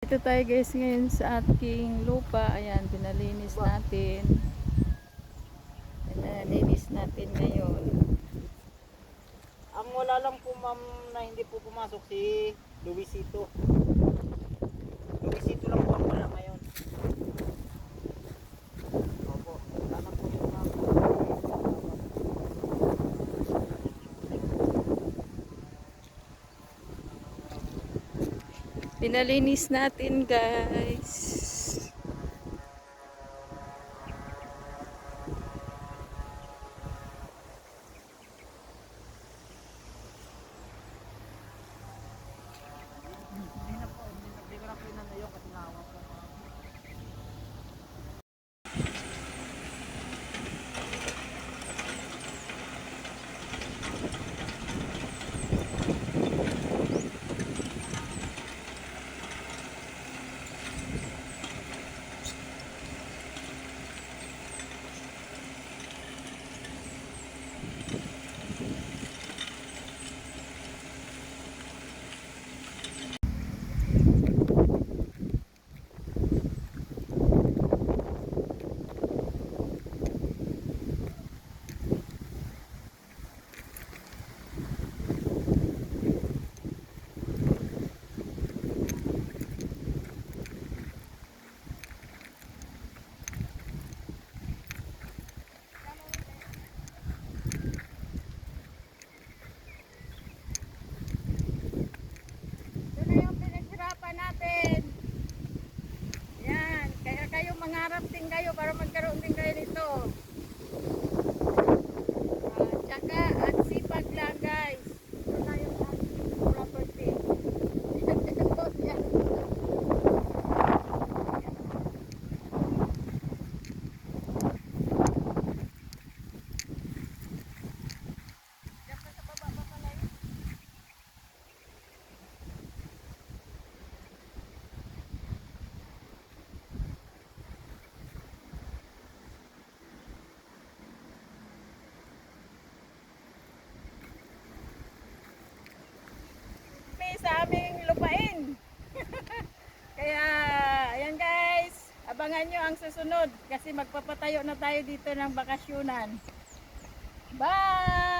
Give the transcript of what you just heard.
Dito tayo guys ngayon sa ating lupa. Ayan, pinalinis natin. Pinalinis natin ngayon. Ang wala lang po ma'am na hindi po pumasok si Luisito. Luisito lang po ang wala ngayon. Opo, wala na po yung ma'am. Pinalinis natin guys. Hindi na po, hindi ko na po inanayon kasi nahawa po ma'am. Ito na yung pinaghirapan natin. Yan, kaya kayo mangarap din kayo para magkaroon din kayo nito. Tsaka at sipag lang guys. Ito na yung ating property. Yan. Diyan pa sa baba pa pala yun. Sa aming lupain. Kaya, ayan guys, abangan nyo ang susunod kasi magpapatayo na tayo dito ng bakasyonan. Bye!